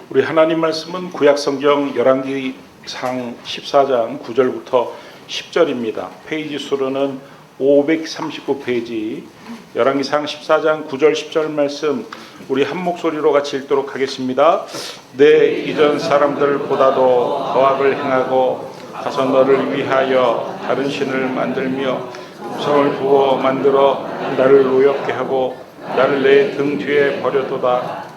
우리 하나님 말씀은 구약성경 열왕기상 14장 9절부터 10절입니다. 페이지 수로는 539페이지. 열왕기상 14장 9절 10절 말씀 우리 한 목소리로 같이 읽도록 하겠습니다. 내 이전 사람들보다도 거악을 행하고 가서 너를 위하여 다른 신을 만들며 우상을 부어 만들어 나를 노엽게 하고 나를 내 등 뒤에 버려도다.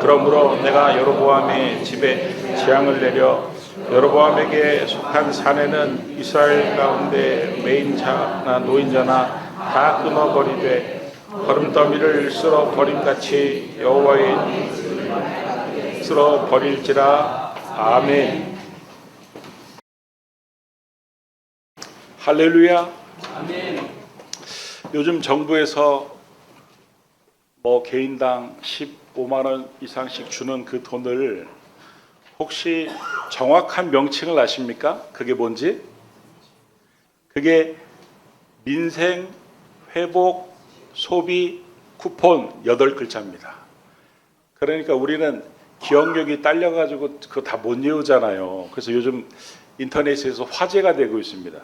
그러므로 내가 여로보암의 집에 재앙을 내려 여로보암에게 속한 사내는 이스라엘 가운데 매인자나 노인자나 다 끊어버리되 거름더미를 쓸어 버림같이 여호와의 쓸어 버릴지라. 아멘. 할렐루야. 아멘. 요즘 정부에서 개인당 15만 원 이상씩 주는 그 돈을 혹시 정확한 명칭을 아십니까? 그게 뭔지? 그게 민생 회복 소비 쿠폰 8글자입니다. 그러니까 우리는 기억력이 딸려가지고 그거 다 못 외우잖아요. 그래서 요즘 인터넷에서 화제가 되고 있습니다.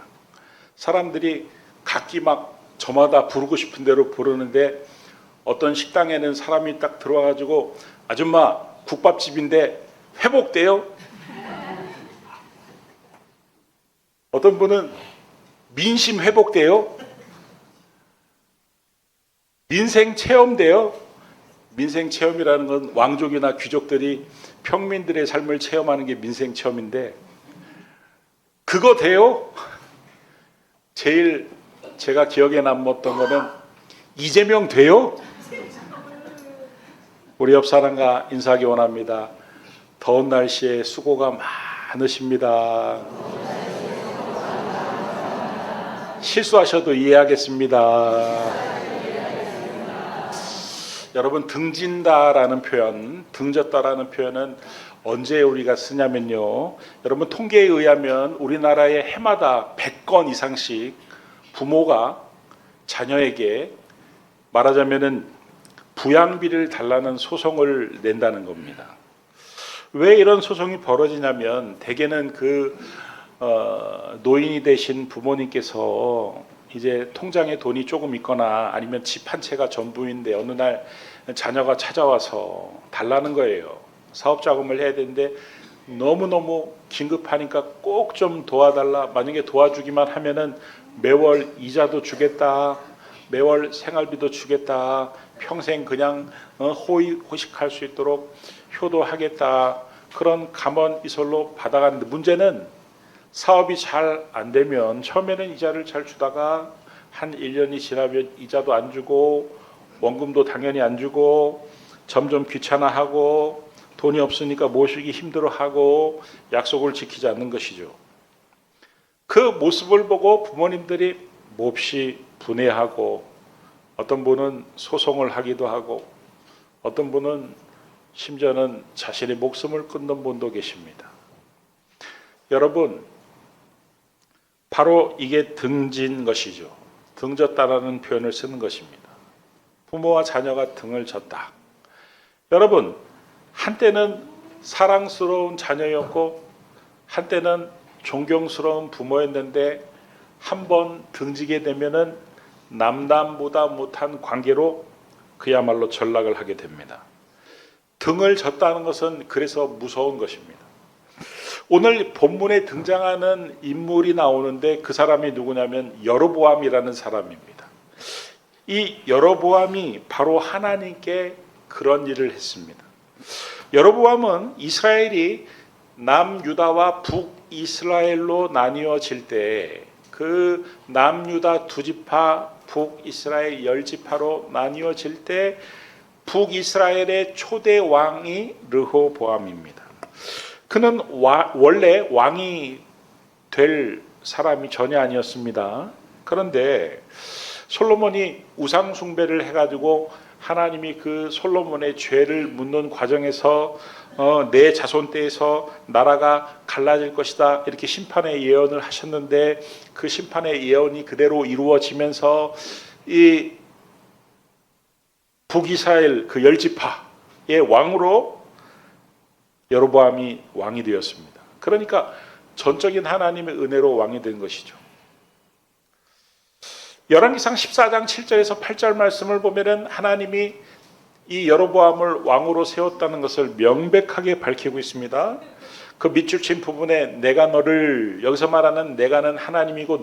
사람들이 각기 막 저마다 부르고 싶은 대로 부르는데 어떤 식당에는 사람이 딱 들어와가지고 아줌마 국밥집인데 회복돼요? 어떤 분은 민심 회복돼요? 민생 체험돼요? 민생 체험이라는 건 왕족이나 귀족들이 평민들의 삶을 체험하는 게 민생 체험인데 그거 돼요? 제일 제가 기억에 남았던 거는 이재명 돼요? 우리 옆 사람과 인사하기 원합니다. 더운 날씨에 수고가 많으십니다. 실수하셔도 이해하겠습니다. 여러분, 등진다라는 표현, 등졌다라는 표현은 언제 우리가 쓰냐면요. 여러분, 통계에 의하면 우리나라에 해마다 100건 이상씩 부모가 자녀에게 말하자면은 부양비를 달라는 소송을 낸다는 겁니다. 왜 이런 소송이 벌어지냐면 대개는 노인이 되신 부모님께서 이제 통장에 돈이 조금 있거나 아니면 집 한 채가 전부인데 어느 날 자녀가 찾아와서 달라는 거예요. 사업 자금을 해야 되는데 너무너무 긴급하니까 꼭 좀 도와달라. 만약에 도와주기만 하면은 매월 이자도 주겠다. 매월 생활비도 주겠다. 평생 그냥 호식할 수 있도록 효도하겠다. 그런 감언이설로 받아갔는데 문제는 사업이 잘 안 되면 처음에는 이자를 잘 주다가 한 1년이 지나면 이자도 안 주고 원금도 당연히 안 주고 점점 귀찮아하고 돈이 없으니까 모시기 힘들어하고 약속을 지키지 않는 것이죠. 그 모습을 보고 부모님들이 몹시 분해하고 어떤 분은 소송을 하기도 하고 어떤 분은 심지어는 자신의 목숨을 끊는 분도 계십니다. 여러분, 바로 이게 등진 것이죠. 등졌다라는 표현을 쓰는 것입니다. 부모와 자녀가 등을 졌다. 여러분, 한때는 사랑스러운 자녀였고 한때는 존경스러운 부모였는데 한번 등지게 되면은 남남보다 못한 관계로 그야말로 전락을 하게 됩니다. 등을 졌다는 것은 그래서 무서운 것입니다. 오늘 본문에 등장하는 인물이 나오는데 그 사람이 누구냐면 여로보암이라는 사람입니다. 이 여로보암이 바로 하나님께 그런 일을 했습니다. 여로보암은 이스라엘이 남유다와 북이스라엘로 나뉘어질 때 그 남유다 2지파, 북이스라엘 10지파로 나뉘어질 때 북이스라엘의 초대 왕이 르호보암입니다. 그는 원래 왕이 될 사람이 전혀 아니었습니다. 그런데 솔로몬이 우상 숭배를 해가지고 하나님이 그 솔로몬의 죄를 묻는 과정에서 내 자손 때에서 나라가 갈라질 것이다 이렇게 심판의 예언을 하셨는데 그 심판의 예언이 그대로 이루어지면서 이 북이스라엘 그 10지파의 왕으로 여로보암이 왕이 되었습니다. 그러니까 전적인 하나님의 은혜로 왕이 된 것이죠. 열왕기상 14장 7절에서 8절 말씀을 보면은 하나님이 이 여로보암을 왕으로 세웠다는 것을 명백하게 밝히고 있습니다. 그 밑줄 친 부분에 내가 너를, 여기서 말하는 내가는 하나님이고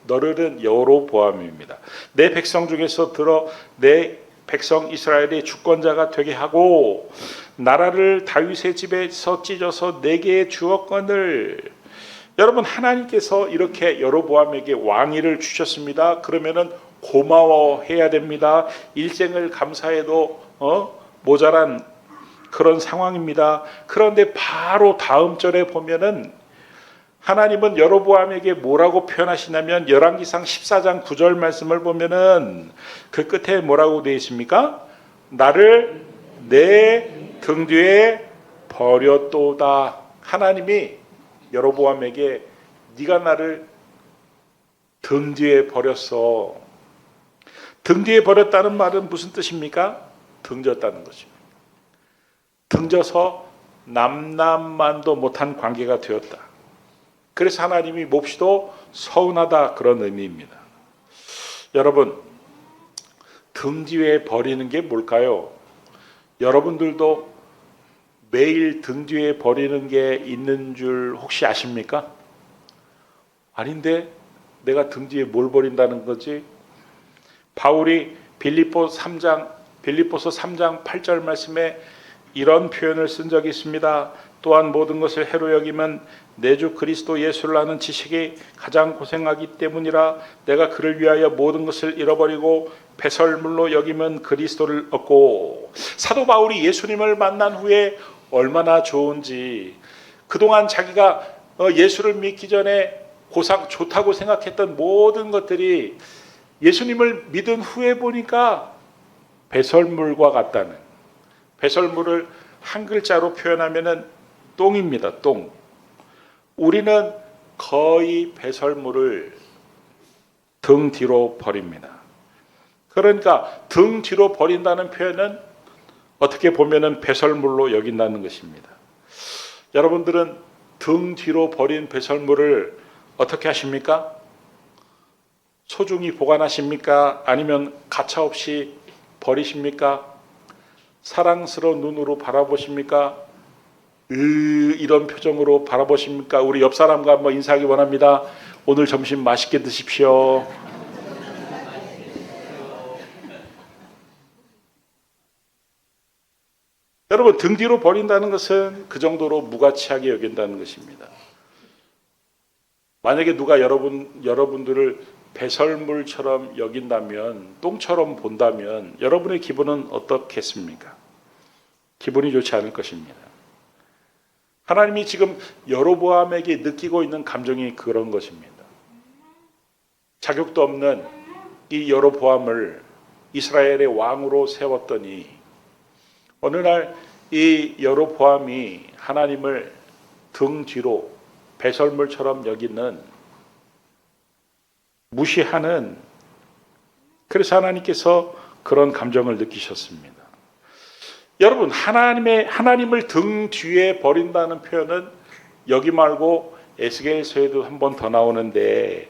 너를은 여로보암입니다. 내 백성 중에서 들어 내 백성 이스라엘의 주권자가 되게 하고 나라를 다윗의 집에서 찢어서 내게 주었거늘. 여러분, 하나님께서 이렇게 여로보암에게 왕위를 주셨습니다. 그러면은 고마워해야 됩니다. 일생을 감사해도 모자란 그런 상황입니다. 그런데 바로 다음 절에 보면은 하나님은 여로보암에게 뭐라고 표현하시냐면 열왕기상 14장 9절 말씀을 보면은 그 끝에 뭐라고 되어 있습니까? 나를 내 등 뒤에 버렸도다. 하나님이 여로보암에게 네가 나를 등 뒤에 버렸어. 등 뒤에 버렸다는 말은 무슨 뜻입니까? 등졌다는 것입니다. 등져서 남남만도 못한 관계가 되었다. 그래서 하나님이 몹시도 서운하다, 그런 의미입니다. 여러분, 등 뒤에 버리는 게 뭘까요? 여러분들도 매일 등 뒤에 버리는 게 있는 줄 혹시 아십니까? 아닌데 내가 등 뒤에 뭘 버린다는 거지? 바울이 빌립보서 3장 8절 말씀에 이런 표현을 쓴 적이 있습니다. 또한 모든 것을 해로 여기면 내 주 그리스도 예수를 아는 지식이 가장 고생하기 때문이라. 내가 그를 위하여 모든 것을 잃어버리고 배설물로 여기면 그리스도를 얻고. 사도 바울이 예수님을 만난 후에 얼마나 좋은지, 그동안 자기가 예수를 믿기 전에 좋다고 생각했던 모든 것들이 예수님을 믿은 후에 보니까 배설물과 같다는, 배설물을 한 글자로 표현하면은 똥입니다. 똥. 우리는 거의 배설물을 등 뒤로 버립니다. 그러니까 등 뒤로 버린다는 표현은 어떻게 보면은 배설물로 여긴다는 것입니다. 여러분들은 등 뒤로 버린 배설물을 어떻게 하십니까? 소중히 보관하십니까? 아니면 가차없이 버리십니까? 사랑스러운 눈으로 바라보십니까? 이런 표정으로 바라보십니까? 우리 옆 사람과 한번 인사하기 원합니다. 오늘 점심 맛있게 드십시오. 여러분, 등 뒤로 버린다는 것은 그 정도로 무가치하게 여긴다는 것입니다. 만약에 누가 여러분들을 배설물처럼 여긴다면, 똥처럼 본다면 여러분의 기분은 어떻겠습니까? 기분이 좋지 않을 것입니다. 하나님이 지금 여로보암에게 느끼고 있는 감정이 그런 것입니다. 자격도 없는 이 여로보암을 이스라엘의 왕으로 세웠더니 어느 날 이 여로보암이 하나님을 등 뒤로 배설물처럼 여기는, 무시하는, 그래서 하나님께서 그런 감정을 느끼셨습니다. 여러분, 하나님을 등 뒤에 버린다는 표현은 여기 말고 에스겔서에도 한 번 더 나오는데,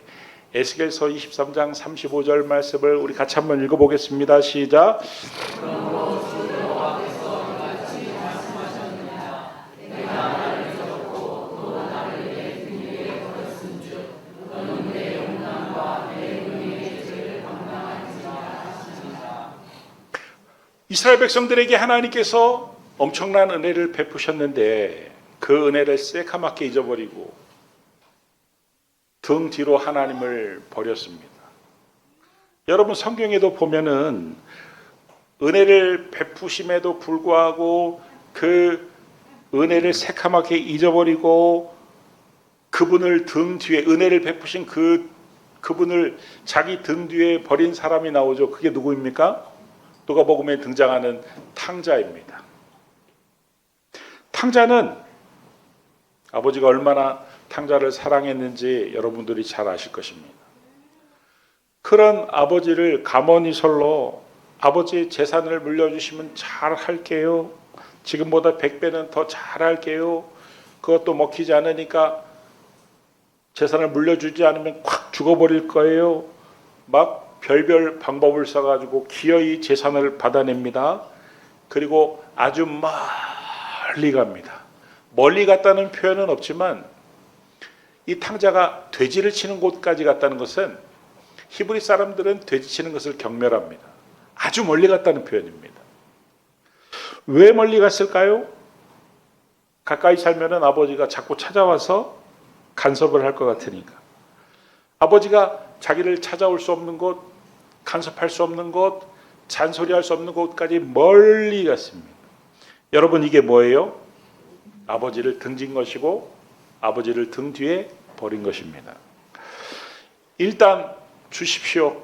에스겔서 23장 35절 말씀을 우리 같이 한번 읽어보겠습니다. 시작. 이스라엘 백성들에게 하나님께서 엄청난 은혜를 베푸셨는데 그 은혜를 새카맣게 잊어버리고 등 뒤로 하나님을 버렸습니다. 여러분, 성경에도 보면은 은혜를 베푸심에도 불구하고 그 은혜를 새카맣게 잊어버리고 그분을 등 뒤에, 은혜를 베푸신 그분을 자기 등 뒤에 버린 사람이 나오죠. 그게 누구입니까? 누가복음에 등장하는 탕자입니다. 탕자는 아버지가 얼마나 탕자를 사랑했는지 여러분들이 잘 아실 것입니다. 그런 아버지를 가머니설로 아버지 재산을 물려주시면 잘 할게요. 지금보다 100배는 더 잘할게요. 그것도 먹히지 않으니까 재산을 물려주지 않으면 콱 죽어버릴 거예요. 막 별별 방법을 써가지고 기어이 재산을 받아냅니다. 그리고 아주 멀리 갑니다. 멀리 갔다는 표현은 없지만 이 탕자가 돼지를 치는 곳까지 갔다는 것은 히브리 사람들은 돼지 치는 것을 경멸합니다. 아주 멀리 갔다는 표현입니다. 왜 멀리 갔을까요? 가까이 살면은 아버지가 자꾸 찾아와서 간섭을 할 것 같으니까. 아버지가 자기를 찾아올 수 없는 곳, 간섭할 수 없는 곳, 잔소리할 수 없는 곳까지 멀리 갔습니다. 여러분 이게 뭐예요? 아버지를 등진 것이고 아버지를 등 뒤에 버린 것입니다. 일단 주십시오.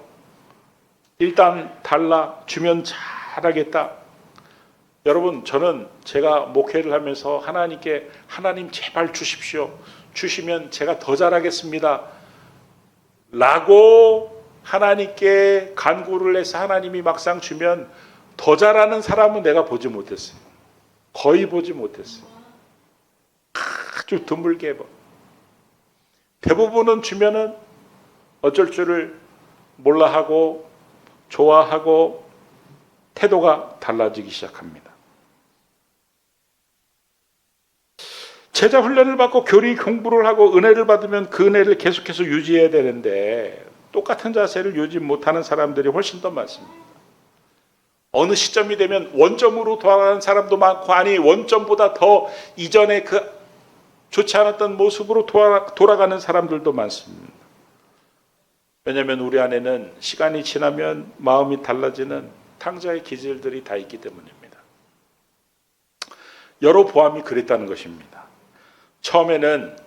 일단 달라. 주면 잘하겠다. 여러분 저는 제가 목회를 하면서 하나님께 하나님 제발 주십시오. 주시면 제가 더 잘하겠습니다. 라고 하나님께 간구를 해서 하나님이 막상 주면 더 잘하는 사람은 내가 보지 못했어요. 거의 보지 못했어요. 아주 드물게 봐. 대부분은 주면은 어쩔 줄을 몰라 하고 좋아하고 태도가 달라지기 시작합니다. 제자 훈련을 받고 교리 공부를 하고 은혜를 받으면 그 은혜를 계속해서 유지해야 되는데 똑같은 자세를 유지 못하는 사람들이 훨씬 더 많습니다. 어느 시점이 되면 원점으로 돌아가는 사람도 많고 아니 원점보다 더 이전에 그 좋지 않았던 모습으로 돌아가는 사람들도 많습니다. 왜냐하면 우리 안에는 시간이 지나면 마음이 달라지는 탕자의 기질들이 다 있기 때문입니다. 여로보암이 그랬다는 것입니다. 처음에는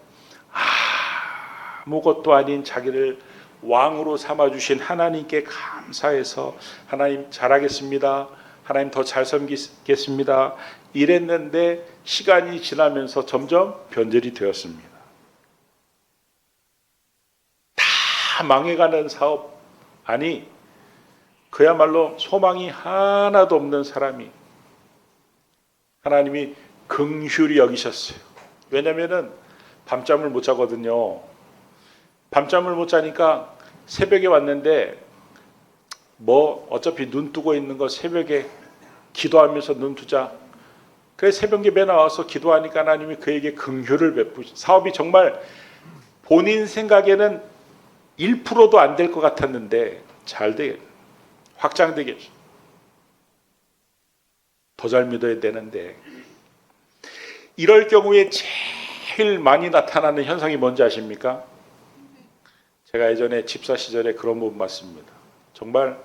아무것도 아닌 자기를 왕으로 삼아주신 하나님께 감사해서 하나님 잘하겠습니다. 하나님 더 잘 섬기겠습니다. 이랬는데 시간이 지나면서 점점 변절이 되었습니다. 다 망해가는 사업, 아니 그야말로 소망이 하나도 없는 사람이 하나님이 긍휼히 여기셨어요. 왜냐하면 밤잠을 못 자거든요. 밤잠을 못 자니까 새벽에 왔는데 뭐 어차피 눈 뜨고 있는 거 새벽에 기도하면서 눈 뜨자. 그래서 새벽 예배 나와서 기도하니까 하나님이 그에게 긍휼을 베푸시. 사업이 정말 본인 생각에는 1%도 안 될 것 같았는데 잘 되게 확장되게 더 잘 믿어야 되는데 이럴 경우에 제일 많이 나타나는 현상이 뭔지 아십니까? 제가 예전에 집사 시절에 그런 부분 봤습니다. 정말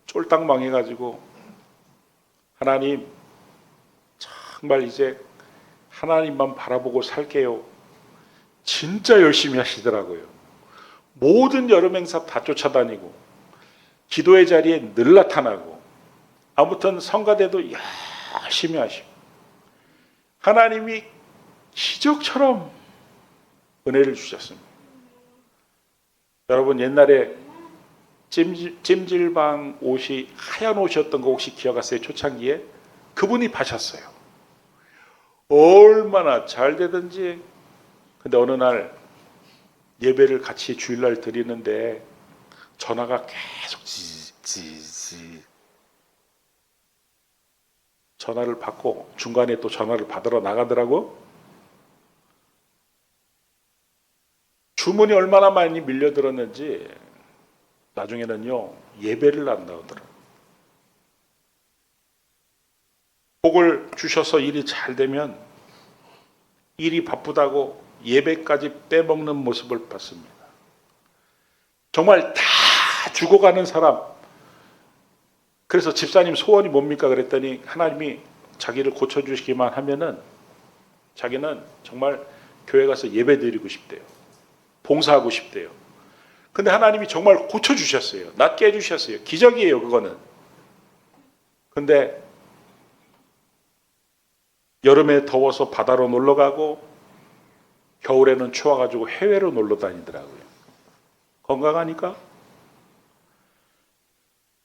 쫄딱 망해가지고 하나님 정말 이제 하나님만 바라보고 살게요. 진짜 열심히 하시더라고요. 모든 여름 행사 다 쫓아다니고 기도의 자리에 늘 나타나고 아무튼 성가대도 열심히 하시고 하나님이 기적처럼 은혜를 주셨습니다. 여러분 옛날에 찜질방 옷이 하얀 옷이었던 거 혹시 기억하세요? 초창기에 그분이 파셨어요. 얼마나 잘 되든지. 근데 어느 날 예배를 같이 주일날 드리는데 전화가 계속 지지 전화를 받고 중간에 또 전화를 받으러 나가더라고. 주문이 얼마나 많이 밀려들었는지 나중에는요 예배를 안 나오더라고요. 복을 주셔서 일이 잘 되면 일이 바쁘다고 예배까지 빼먹는 모습을 봤습니다. 정말 다 죽어가는 사람. 그래서 집사님 소원이 뭡니까? 그랬더니 하나님이 자기를 고쳐주시기만 하면은 자기는 정말 교회 가서 예배 드리고 싶대요. 봉사하고 싶대요. 근데 하나님이 정말 고쳐주셨어요. 낫게 해주셨어요. 기적이에요 그거는. 근데 여름에 더워서 바다로 놀러가고 겨울에는 추워가지고 해외로 놀러 다니더라고요. 건강하니까.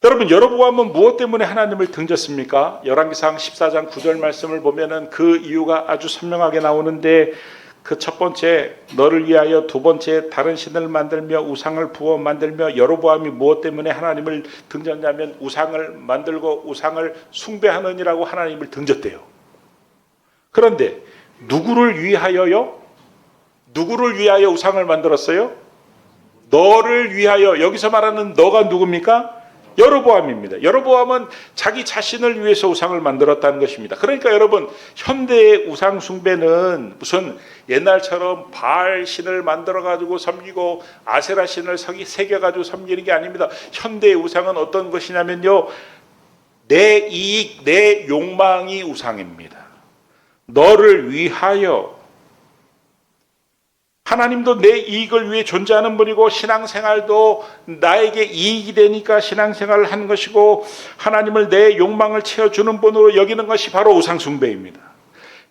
여러분, 여로보암은 무엇 때문에 하나님을 등졌습니까? 열왕기상 14장 9절 말씀을 보면은 그 이유가 아주 선명하게 나오는데, 그 첫 번째 너를 위하여, 두 번째 다른 신을 만들며 우상을 부어 만들며. 여로보암이 무엇 때문에 하나님을 등졌냐면 우상을 만들고 우상을 숭배하느니라고 하나님을 등졌대요. 그런데 누구를 위하여요? 누구를 위하여 우상을 만들었어요? 너를 위하여. 여기서 말하는 너가 누굽니까? 여로보암입니다. 여로보암은 자기 자신을 위해서 우상을 만들었다는 것입니다. 그러니까 여러분, 현대의 우상 숭배는 무슨 옛날처럼 바알 신을 만들어 가지고 섬기고 아세라 신을 새겨 가지고 섬기는 게 아닙니다. 현대의 우상은 어떤 것이냐면요, 내 이익, 내 욕망이 우상입니다. 너를 위하여. 하나님도 내 이익을 위해 존재하는 분이고, 신앙생활도 나에게 이익이 되니까 신앙생활을 하는 것이고, 하나님을 내 욕망을 채워주는 분으로 여기는 것이 바로 우상숭배입니다.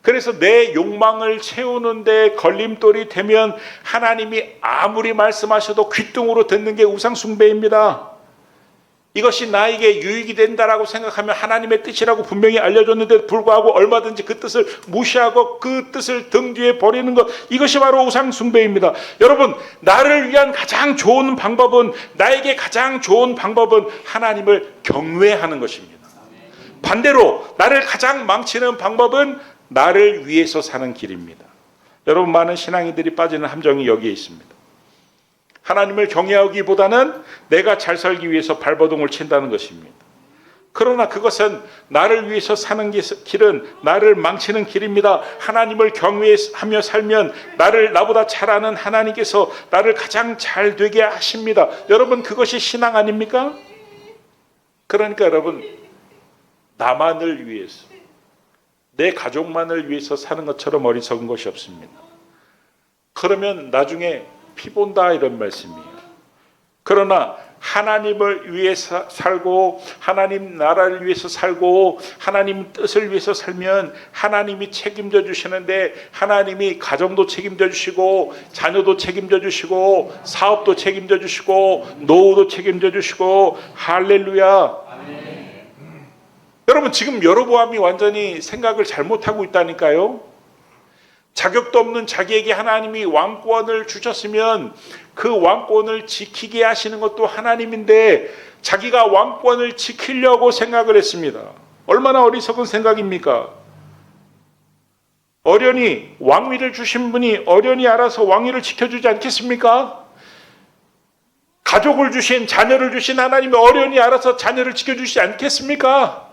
그래서 내 욕망을 채우는데 걸림돌이 되면 하나님이 아무리 말씀하셔도 귓등으로 듣는 게 우상숭배입니다. 이것이 나에게 유익이 된다라고 생각하면 하나님의 뜻이라고 분명히 알려줬는데 불구하고 얼마든지 그 뜻을 무시하고 그 뜻을 등 뒤에 버리는 것, 이것이 바로 우상 숭배입니다. 여러분, 나를 위한 가장 좋은 방법은, 나에게 가장 좋은 방법은 하나님을 경외하는 것입니다. 반대로 나를 가장 망치는 방법은 나를 위해서 사는 길입니다. 여러분, 많은 신앙인들이 빠지는 함정이 여기에 있습니다. 하나님을 경외하기보다는 내가 잘 살기 위해서 발버둥을 친다는 것입니다. 그러나 그것은 나를 위해서 사는 길은 나를 망치는 길입니다. 하나님을 경외하며 살면 나보다 잘 아는 하나님께서 나를 가장 잘 되게 하십니다. 여러분, 그것이 신앙 아닙니까? 그러니까 여러분, 나만을 위해서, 내 가족만을 위해서 사는 것처럼 어리석은 것이 없습니다. 그러면 나중에 피 본다, 이런 말씀이에요. 그러나 하나님을 위해서 살고 하나님 나라를 위해서 살고 하나님 뜻을 위해서 살면 하나님이 책임져 주시는데, 하나님이 가정도 책임져 주시고 자녀도 책임져 주시고 사업도 책임져 주시고 노후도 책임져 주시고. 할렐루야. 여러분, 지금 여로보암이 완전히 생각을 잘못하고 있다니까요. 자격도 없는 자기에게 하나님이 왕권을 주셨으면 그 왕권을 지키게 하시는 것도 하나님인데 자기가 왕권을 지키려고 생각을 했습니다. 얼마나 어리석은 생각입니까? 어련히 왕위를 주신 분이 어련히 알아서 왕위를 지켜주지 않겠습니까? 가족을 주신, 자녀를 주신 하나님이 어련히 알아서 자녀를 지켜주시지 않겠습니까?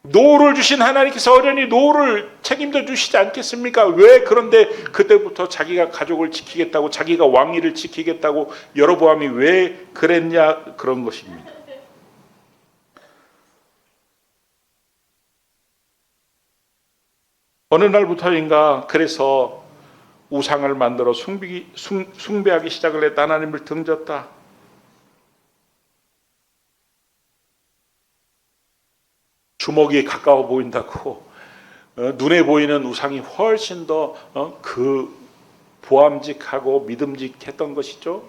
노후를 주신 하나님께서 어련히 노후를 책임져 주시지 않겠습니까? 왜 그런데 그때부터 자기가 가족을 지키겠다고, 자기가 왕위를 지키겠다고 여로보암이 왜 그랬냐, 그런 것입니다. 어느 날부터인가 그래서 우상을 만들어 숭배하기 시작을 했다. 하나님을 등졌다. 주먹이 가까워 보인다고 눈에 보이는 우상이 훨씬 더 보암직하고 믿음직했던 것이죠.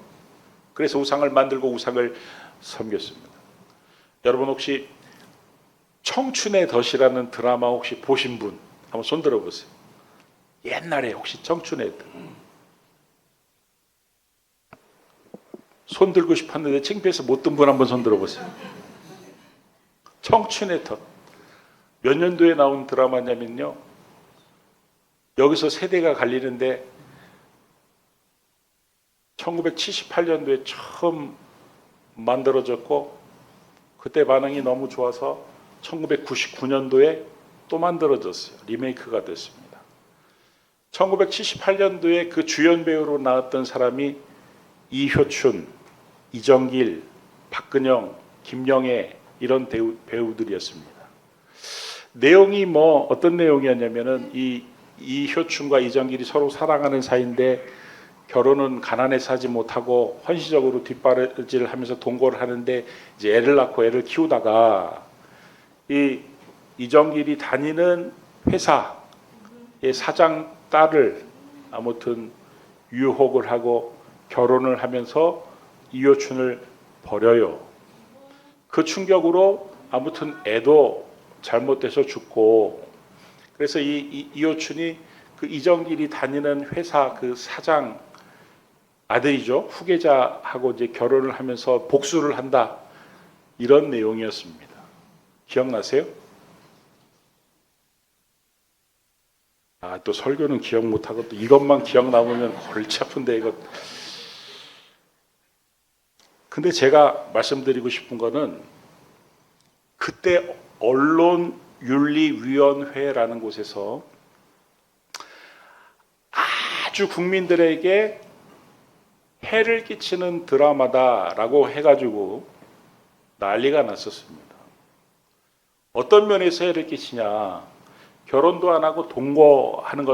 그래서 우상을 만들고 우상을 섬겼습니다. 여러분, 혹시 청춘의 덫이라는 드라마 혹시 보신 분 한번 손 들어보세요. 옛날에 혹시 청춘의 덫 손 들고 싶었는데 창피해서 못 든 분 한번 손 들어보세요. 청춘의 덫 몇 년도에 나온 드라마냐면요, 여기서 세대가 갈리는데 1978년도에 처음 만들어졌고 그때 반응이 너무 좋아서 1999년도에 또 만들어졌어요. 리메이크가 됐습니다. 1978년도에 그 주연 배우로 나왔던 사람이 이효춘, 이정길, 박근영, 김영애, 이런 배우들이었습니다. 내용이 어떤 내용이었냐면은 이효춘과 이정길이 서로 사랑하는 사이인데 결혼은 가난해서 하지 못하고 헌시적으로 뒷바라지를 하면서 동거를 하는데 이제 애를 낳고 애를 키우다가 이정길이 다니는 회사의 사장 딸을 아무튼 유혹을 하고 결혼을 하면서 이효춘을 버려요. 그 충격으로 아무튼 애도 잘못돼서 죽고, 그래서 이호춘이 그 이정길이 다니는 회사 그 사장 아들이죠. 후계자하고 이제 결혼을 하면서 복수를 한다. 이런 내용이었습니다. 기억나세요? 또 설교는 기억 못하고 또 이것만 기억 남으면 골치 아픈데 이거. 근데 제가 말씀드리고 싶은 거는 그때 언론윤리위원회라는 곳에서 아주 국민들에게 해를 끼치는 드라마다라고 해가지고 난리가 났었습니다. 어떤 면에서 해를 끼치냐? 결혼도 안 하고 동거하는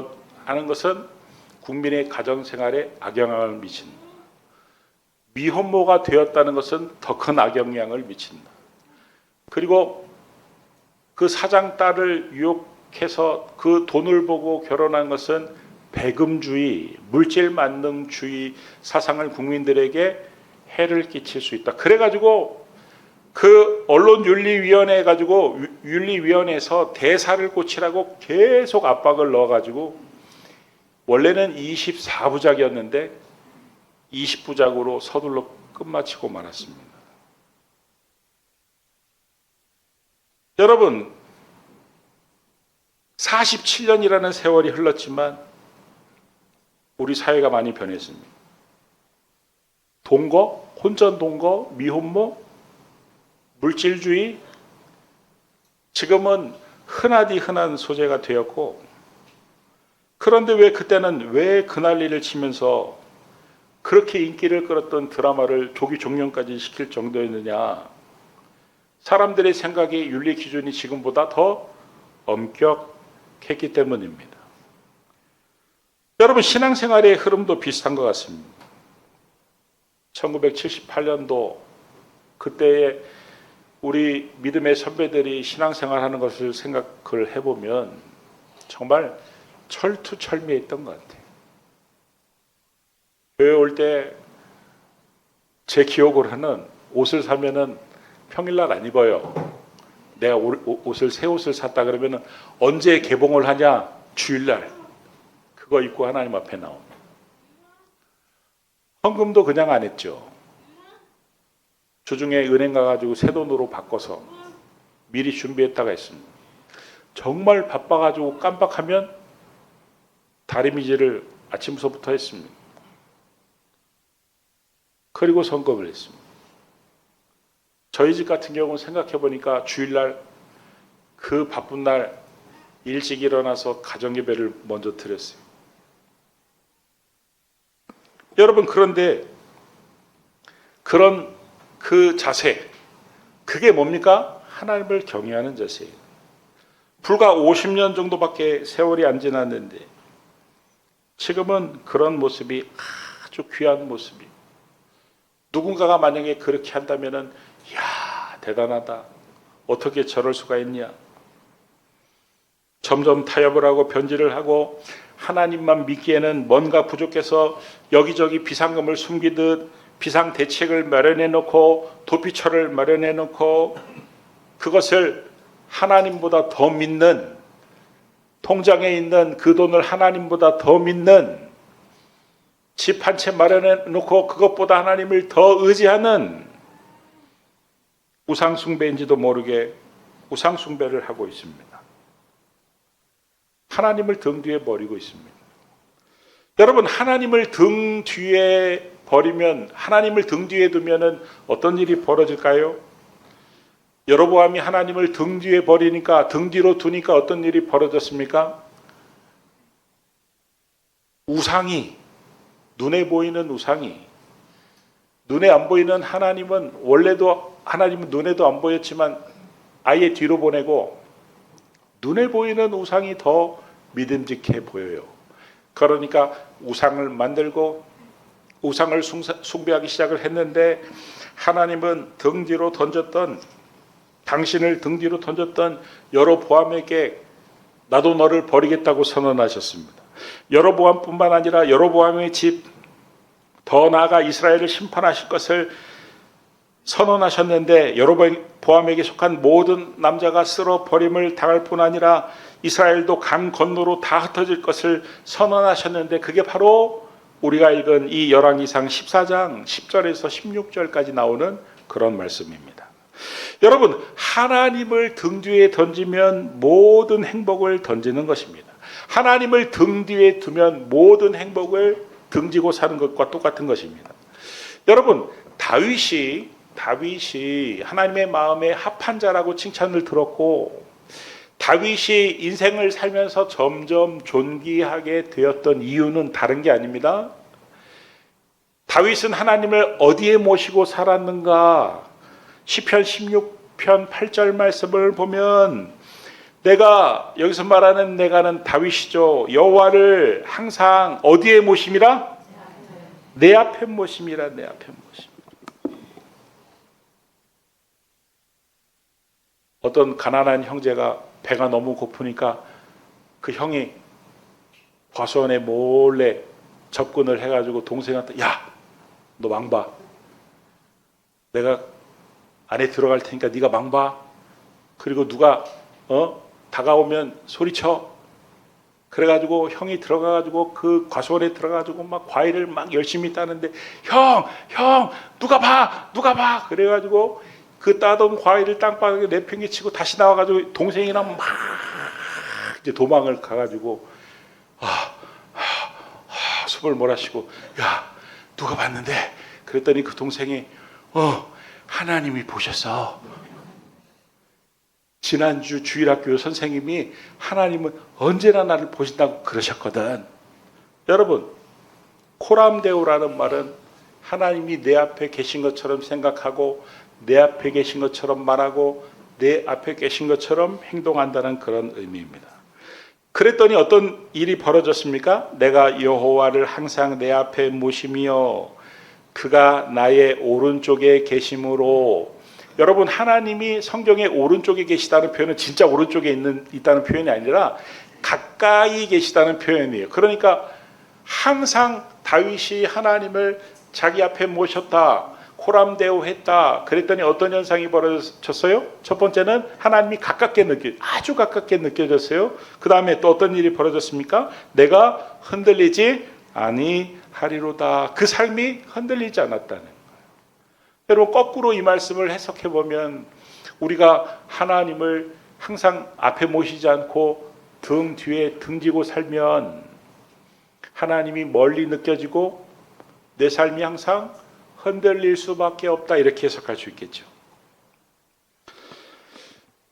것은 국민의 가정 생활에 악영향을 미친다. 미혼모가 되었다는 것은 더 큰 악영향을 미친다. 그리고 그 사장 딸을 유혹해서 그 돈을 보고 결혼한 것은 배금주의, 물질만능주의 사상을 국민들에게 해를 끼칠 수 있다. 그래가지고 그 언론윤리위원회 가지고 윤리위원회에서 대사를 고치라고 계속 압박을 넣어가지고 원래는 24부작이었는데 20부작으로 서둘러 끝마치고 말았습니다. 여러분, 47년이라는 세월이 흘렀지만 우리 사회가 많이 변했습니다. 동거, 혼전동거, 미혼모, 물질주의, 지금은 흔하디 흔한 소재가 되었고, 그런데 왜 그때는 왜 그 난리를 치면서 그렇게 인기를 끌었던 드라마를 조기 종영까지 시킬 정도였느냐? 사람들의 생각의 윤리 기준이 지금보다 더 엄격했기 때문입니다. 여러분, 신앙생활의 흐름도 비슷한 것 같습니다. 1978년도 그때의 우리 믿음의 선배들이 신앙생활하는 것을 생각을 해보면 정말 철두철미했던 것 같아요. 교회 올 때 제 기억을 하는 옷을 사면은 평일날 안 입어요. 내가 옷을 새 옷을 샀다 그러면은 언제 개봉을 하냐? 주일날. 그거 입고 하나님 앞에 나옵니다. 헌금도 그냥 안 했죠. 주중에 은행 가가지고 새 돈으로 바꿔서 미리 준비했다가 했습니다. 정말 바빠가지고 깜빡하면 다리미질을 아침서부터 했습니다. 그리고 선거를 했습니다. 저희 집 같은 경우는 생각해보니까 주일날 그 바쁜 날 일찍 일어나서 가정예배를 먼저 드렸어요. 여러분, 그런데 그런 그 자세, 그게 뭡니까? 하나님을 경외하는 자세예요. 불과 50년 정도밖에 세월이 안 지났는데 지금은 그런 모습이 아주 귀한 모습이에요. 누군가가 만약에 그렇게 한다면은, 이야, 대단하다. 어떻게 저럴 수가 있냐. 점점 타협을 하고 변질을 하고 하나님만 믿기에는 뭔가 부족해서 여기저기 비상금을 숨기듯 비상대책을 마련해 놓고 도피처를 마련해 놓고 그것을 하나님보다 더 믿는, 통장에 있는 그 돈을 하나님보다 더 믿는, 집 한 채 마련해 놓고 그것보다 하나님을 더 의지하는 우상숭배인지도 모르게 우상숭배를 하고 있습니다. 하나님을 등 뒤에 버리고 있습니다. 여러분, 하나님을 등 뒤에 버리면, 하나님을 등 뒤에 두면은 어떤 일이 벌어질까요? 여로보암이 하나님을 등 뒤에 버리니까, 등 뒤로 두니까 어떤 일이 벌어졌습니까? 우상이, 눈에 보이는 우상이, 눈에 안 보이는 하나님은 원래도 하나님은 눈에도 안 보였지만 아예 뒤로 보내고 눈에 보이는 우상이 더 믿음직해 보여요. 그러니까 우상을 만들고 우상을 숭배하기 시작을 했는데, 하나님은 등 뒤로 던졌던, 당신을 등 뒤로 던졌던 여로보암에게 나도 너를 버리겠다고 선언하셨습니다. 여로보암뿐만 아니라 여로보암의 집, 더 나아가 이스라엘을 심판하실 것을 선언하셨는데 여로보암에게 속한 모든 남자가 쓸어 버림을 당할 뿐 아니라 이스라엘도 강 건너로 다 흩어질 것을 선언하셨는데 그게 바로 우리가 읽은 이 열왕기상 14장 10절에서 16절까지 나오는 그런 말씀입니다. 여러분, 하나님을 등 뒤에 던지면 모든 행복을 던지는 것입니다. 하나님을 등 뒤에 두면 모든 행복을 등지고 사는 것과 똑같은 것입니다. 여러분, 다윗이 하나님의 마음에 합한 자라고 칭찬을 들었고, 다윗이 인생을 살면서 점점 존귀하게 되었던 이유는 다른 게 아닙니다. 다윗은 하나님을 어디에 모시고 살았는가? 시편 16편 8절 말씀을 보면 여기서 말하는 내가는 다윗이죠. 여호와를 항상 어디에 모심이라? 내 앞에 모심이라. 내 앞에 모심. 어떤 가난한 형제가 배가 너무 고프니까 그 형이 과수원에 몰래 접근을 해가지고 동생한테, 야, 너 망봐. 내가 안에 들어갈 테니까 네가 망봐. 그리고 누가 다가오면 소리쳐. 그래가지고 형이 들어가가지고 그 과수원에 들어가가지고 막 과일을 막 열심히 따는데, 형 누가 봐. 그래가지고 그 따던 과일을 땅바닥에 내팽개치고 다시 나와가지고 동생이랑 막 이제 도망을 가가지고 숨을 몰아쉬고, 야, 누가 봤는데? 그랬더니 그 동생이 하나님이 보셨어. 지난주 주일학교 선생님이 하나님은 언제나 나를 보신다고 그러셨거든. 여러분, 코람데오라는 말은 하나님이 내 앞에 계신 것처럼 생각하고 내 앞에 계신 것처럼 말하고 내 앞에 계신 것처럼 행동한다는 그런 의미입니다. 그랬더니 어떤 일이 벌어졌습니까? 내가 여호와를 항상 내 앞에 모시며 그가 나의 오른쪽에 계심으로. 여러분, 하나님이 성경의 오른쪽에 계시다는 표현은 진짜 오른쪽에 있다는 표현이 아니라 가까이 계시다는 표현이에요. 그러니까 항상 다윗이 하나님을 자기 앞에 모셨다. 코람데오 했다. 그랬더니 어떤 현상이 벌어졌어요? 첫 번째는 하나님이 아주 가깝게 느껴졌어요. 그 다음에 또 어떤 일이 벌어졌습니까? 내가 흔들리지 아니하리로다. 그 삶이 흔들리지 않았다는 거예요. 여러분, 거꾸로 이 말씀을 해석해 보면 우리가 하나님을 항상 앞에 모시지 않고 등 뒤에 등지고 살면 하나님이 멀리 느껴지고 내 삶이 항상 흔들릴 수밖에 없다, 이렇게 해석할 수 있겠죠.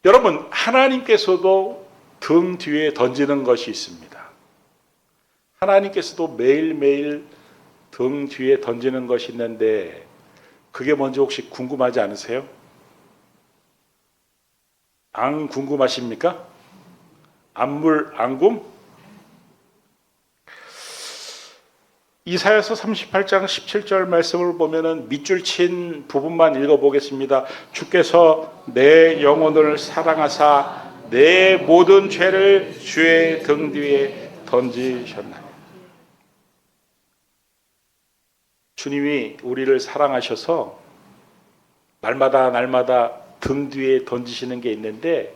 여러분, 하나님께서도 등 뒤에 던지는 것이 있습니다. 하나님께서도 매일매일 등 뒤에 던지는 것이 있는데 그게 뭔지 혹시 궁금하지 않으세요? 안 궁금하십니까? 안굼? 이사야서 38장 17절 말씀을 보면은 밑줄 친 부분만 읽어보겠습니다. 주께서 내 영혼을 사랑하사 내 모든 죄를 주의 등 뒤에 던지셨나니. 주님이 우리를 사랑하셔서 날마다 등 뒤에 던지시는 게 있는데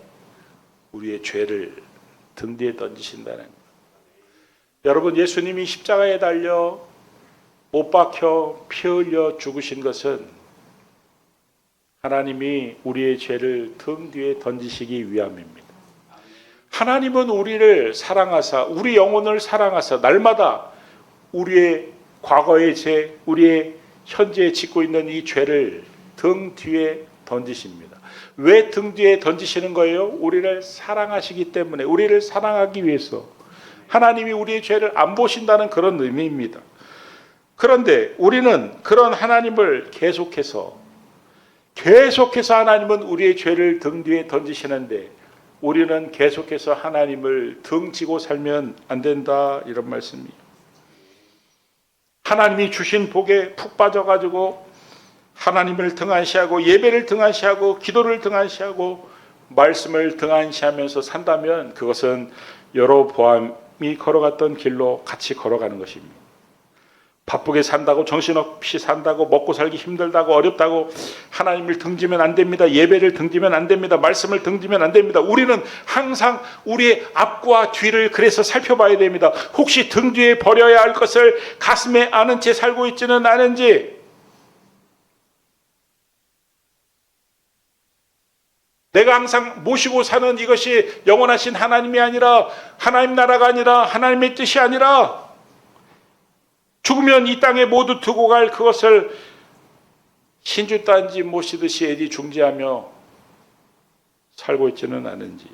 우리의 죄를 등 뒤에 던지신다는 거예요. 여러분, 예수님이 십자가에 달려 못 박혀 피 흘려 죽으신 것은 하나님이 우리의 죄를 등 뒤에 던지시기 위함입니다. 하나님은 우리를 사랑하사, 우리 영혼을 사랑하사 날마다 우리의 과거의 죄, 우리의 현재에 짓고 있는 이 죄를 등 뒤에 던지십니다. 왜 등 뒤에 던지시는 거예요? 우리를 사랑하시기 때문에, 우리를 사랑하기 위해서. 하나님이 우리의 죄를 안 보신다는 그런 의미입니다. 그런데 우리는 그런 하나님을 계속해서 하나님은 우리의 죄를 등 뒤에 던지시는데 우리는 계속해서 하나님을 등지고 살면 안 된다, 이런 말씀이에요. 하나님이 주신 복에 푹 빠져가지고 하나님을 등한시하고 예배를 등한시하고 기도를 등한시하고 말씀을 등한시하면서 산다면 그것은 여로보암이 걸어갔던 길로 같이 걸어가는 것입니다. 바쁘게 산다고, 정신없이 산다고, 먹고 살기 힘들다고, 어렵다고 하나님을 등지면 안 됩니다. 예배를 등지면 안 됩니다. 말씀을 등지면 안 됩니다. 우리는 항상 우리의 앞과 뒤를 그래서 살펴봐야 됩니다. 혹시 등 뒤에 버려야 할 것을 가슴에 안은 채 살고 있지는 않은지, 내가 항상 모시고 사는 이것이 영원하신 하나님이 아니라, 하나님 나라가 아니라, 하나님의 뜻이 아니라, 죽으면 이 땅에 모두 두고 갈 그것을 신주단지 모시듯이 애지중지하며 살고 있지는 않은지,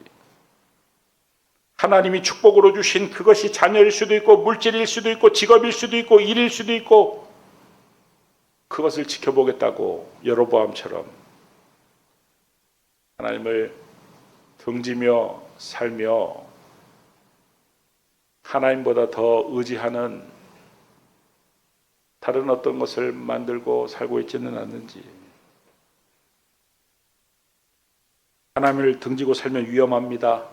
하나님이 축복으로 주신 그것이 자녀일 수도 있고, 물질일 수도 있고, 직업일 수도 있고, 일일 수도 있고, 그것을 지켜보겠다고 여로보암처럼 하나님을 등지며 살며 하나님보다 더 의지하는 다른 어떤 것을 만들고 살고 있지는 않는지. 하나님을 등지고 살면 위험합니다.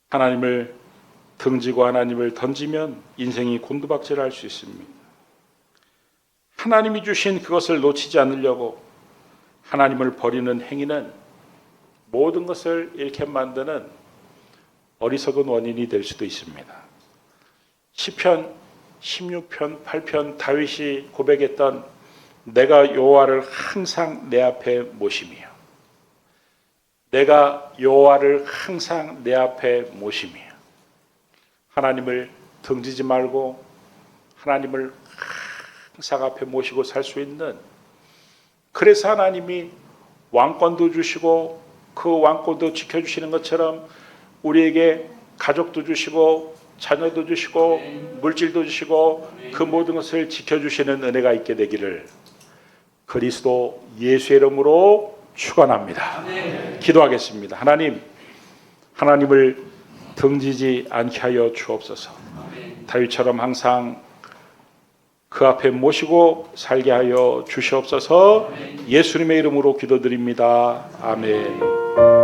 하나님을 등지고 하나님을 던지면 인생이 곤두박질할 수 있습니다. 하나님이 주신 그것을 놓치지 않으려고 하나님을 버리는 행위는 모든 것을 잃게 만드는 어리석은 원인이 될 수도 있습니다. 시편 16편 8편 다윗이 고백했던 내가 여호와를 항상 내 앞에 모심이요, 내가 여호와를 항상 내 앞에 모심이요. 하나님을 등지지 말고 하나님을 항상 앞에 모시고 살 수 있는, 그래서 하나님이 왕권도 주시고 그 왕권도 지켜주시는 것처럼 우리에게 가족도 주시고 자녀도 주시고 물질도 주시고 그 모든 것을 지켜주시는 은혜가 있게 되기를 그리스도 예수의 이름으로 축원합니다. 기도하겠습니다. 하나님, 하나님을 등지지 않게 하여 주옵소서. 다윗처럼 항상 그 앞에 모시고 살게 하여 주시옵소서. 예수님의 이름으로 기도드립니다. 아멘.